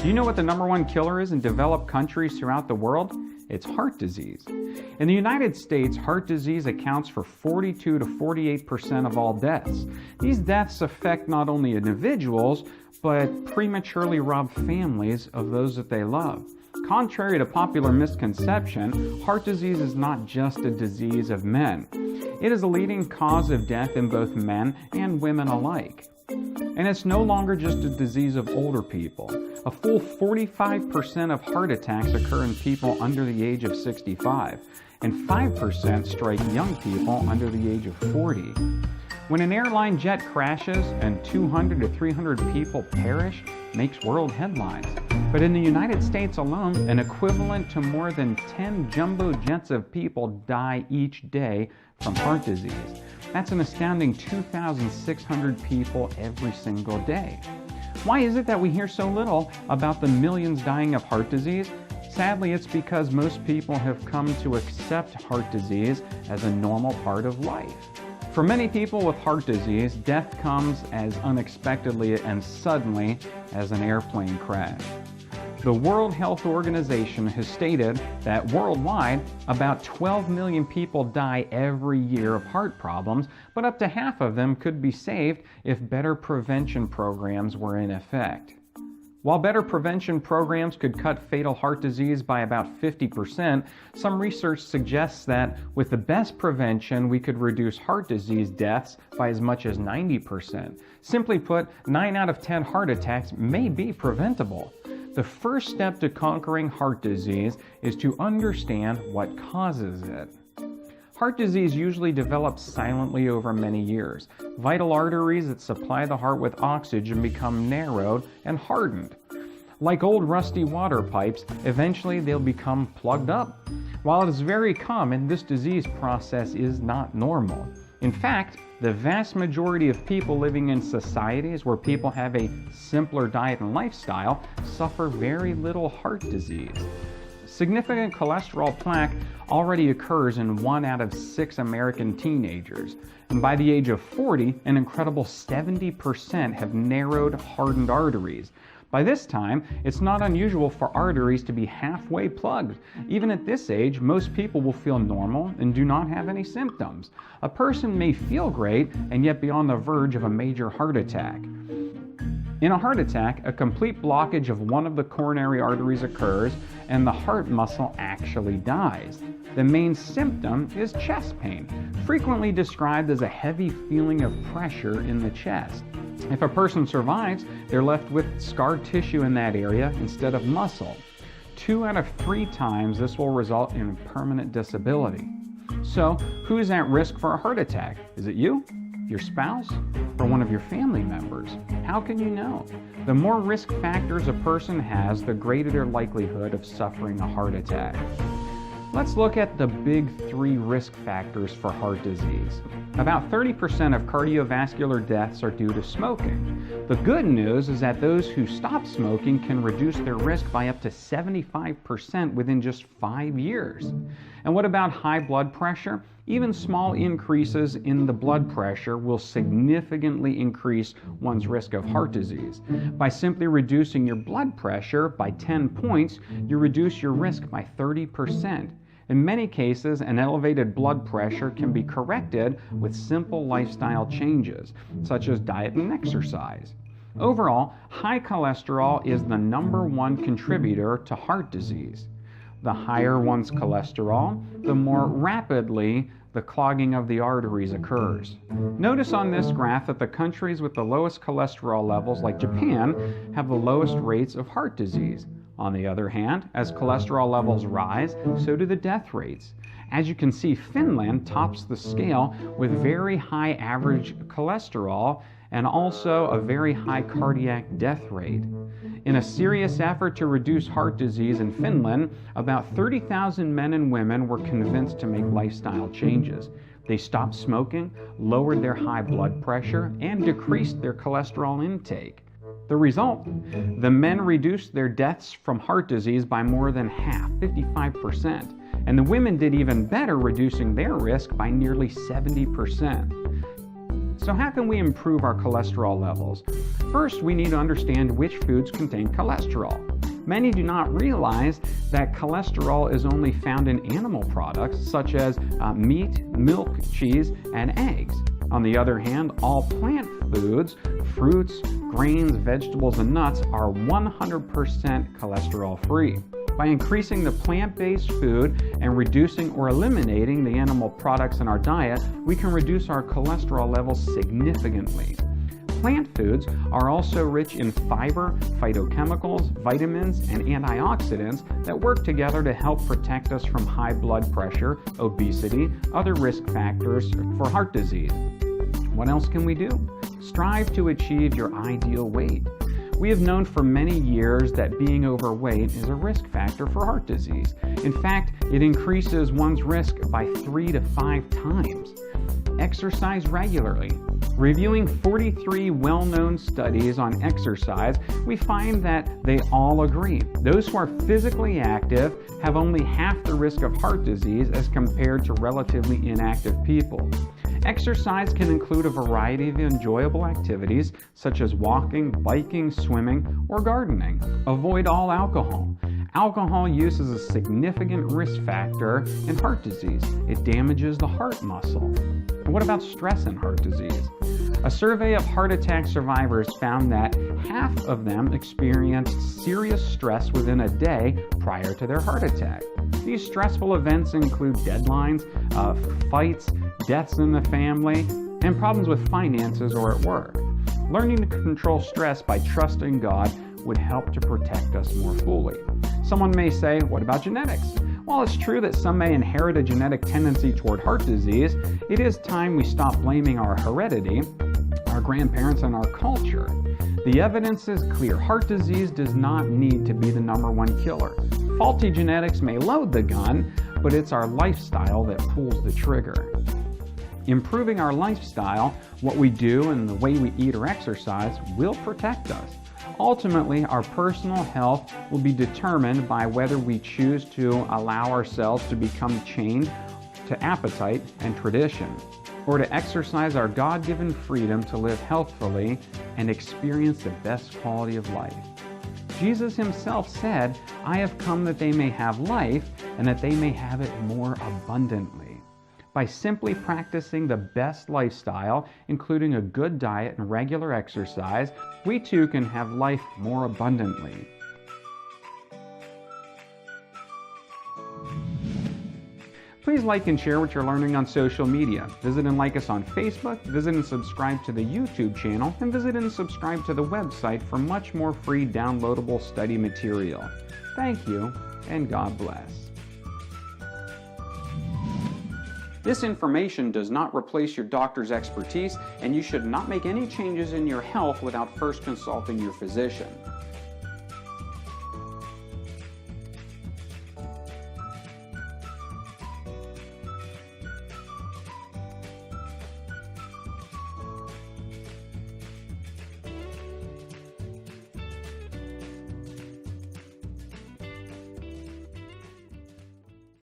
Do you know what the #1 killer is in developed countries throughout the world? It's heart disease. In the United States, heart disease accounts for 42 to 48% of all deaths. These deaths affect not only individuals, but prematurely rob families of those that they love. Contrary to popular misconception, heart disease is not just a disease of men. It is a leading cause of death in both men and women alike. And it's no longer just a disease of older people. A full 45% of heart attacks occur in people under the age of 65, and 5% strike young people under the age of 40. When an airline jet crashes and 200 to 300 people perish, it makes world headlines. But in the United States alone, an equivalent to more than 10 jumbo jets of people die each day from heart disease. That's an astounding 2,600 people every single day. Why is it that we hear so little about the millions dying of heart disease? Sadly, it's because most people have come to accept heart disease as a normal part of life. For many people with heart disease, death comes as unexpectedly and suddenly as an airplane crash. The World Health Organization has stated that worldwide, about 12 million people die every year of heart problems, but up to half of them could be saved if better prevention programs were in effect. While better prevention programs could cut fatal heart disease by about 50%, some research suggests that with the best prevention, we could reduce heart disease deaths by as much as 90%. Simply put, 9 out of 10 heart attacks may be preventable. The first step to conquering heart disease is to understand what causes it. Heart disease usually develops silently over many years. Vital arteries that supply the heart with oxygen become narrowed and hardened. Like old rusty water pipes, eventually they'll become plugged up. While it is very common, this disease process is not normal. In fact, the vast majority of people living in societies where people have a simpler diet and lifestyle suffer very little heart disease. Significant cholesterol plaque already occurs in 1 out of 6 American teenagers. And by the age of 40, an incredible 70% have narrowed, hardened arteries. By this time, it's not unusual for arteries to be halfway plugged. Even at this age, most people will feel normal and do not have any symptoms. A person may feel great and yet be on the verge of a major heart attack. In a heart attack, a complete blockage of one of the coronary arteries occurs and the heart muscle actually dies. The main symptom is chest pain, frequently described as a heavy feeling of pressure in the chest. If a person survives, they're left with scar tissue in that area instead of muscle. 2 out of 3 times this will result in permanent disability. So, who is at risk for a heart attack? Is it you, your spouse, or one of your family members? How can you know? The more risk factors a person has, the greater their likelihood of suffering a heart attack. Let's look at the big 3 risk factors for heart disease. About 30% of cardiovascular deaths are due to smoking. The good news is that those who stop smoking can reduce their risk by up to 75% within just 5 years. And what about high blood pressure? Even small increases in the blood pressure will significantly increase one's risk of heart disease. By simply reducing your blood pressure by 10 points, you reduce your risk by 30%. In many cases, an elevated blood pressure can be corrected with simple lifestyle changes, such as diet and exercise. Overall, high cholesterol is the #1 contributor to heart disease. The higher one's cholesterol, the more rapidly the clogging of the arteries occurs. Notice on this graph that the countries with the lowest cholesterol levels, like Japan, have the lowest rates of heart disease. On the other hand, as cholesterol levels rise, so do the death rates. As you can see, Finland tops the scale with very high average cholesterol and also a very high cardiac death rate. In a serious effort to reduce heart disease in Finland, about 30,000 men and women were convinced to make lifestyle changes. They stopped smoking, lowered their high blood pressure, and decreased their cholesterol intake. The result? The men reduced their deaths from heart disease by more than half, 55%. And the women did even better, reducing their risk by nearly 70%. So how can we improve our cholesterol levels? First, we need to understand which foods contain cholesterol. Many do not realize that cholesterol is only found in animal products such as meat, milk, cheese, and eggs. On the other hand, all plant foods, fruits, grains, vegetables, and nuts are 100% cholesterol-free. By increasing the plant-based food and reducing or eliminating the animal products in our diet, we can reduce our cholesterol levels significantly. Plant foods are also rich in fiber, phytochemicals, vitamins, and antioxidants that work together to help protect us from high blood pressure, obesity, other risk factors for heart disease. What else can we do? Strive to achieve your ideal weight. We have known for many years that being overweight is a risk factor for heart disease. In fact, it increases one's risk by 3 to 5 times. Exercise regularly. Reviewing 43 well-known studies on exercise, we find that they all agree. Those who are physically active have only half the risk of heart disease as compared to relatively inactive people. Exercise can include a variety of enjoyable activities such as walking, biking, swimming, or gardening. Avoid all alcohol. Alcohol use is a significant risk factor in heart disease. It damages the heart muscle. And what about stress in heart disease? A survey of heart attack survivors found that half of them experienced serious stress within a day prior to their heart attack. These stressful events include deadlines, fights, deaths in the family, and problems with finances or at work. Learning to control stress by trusting God would help to protect us more fully. Someone may say, what about genetics? While it's true that some may inherit a genetic tendency toward heart disease, it is time we stop blaming our heredity, our grandparents, and our culture. The evidence is clear. Heart disease does not need to be the #1 killer. Faulty genetics may load the gun, but it's our lifestyle that pulls the trigger. Improving our lifestyle, what we do and the way we eat or exercise, will protect us. Ultimately, our personal health will be determined by whether we choose to allow ourselves to become chained to appetite and tradition, or to exercise our God-given freedom to live healthfully and experience the best quality of life. Jesus himself said, "I have come that they may have life and that they may have it more abundantly." By simply practicing the best lifestyle, including a good diet and regular exercise, we too can have life more abundantly. Please like and share what you're learning on social media. Visit and like us on Facebook, visit and subscribe to the YouTube channel, and visit and subscribe to the website for much more free downloadable study material. Thank you, and God bless. This information does not replace your doctor's expertise, and you should not make any changes in your health without first consulting your physician.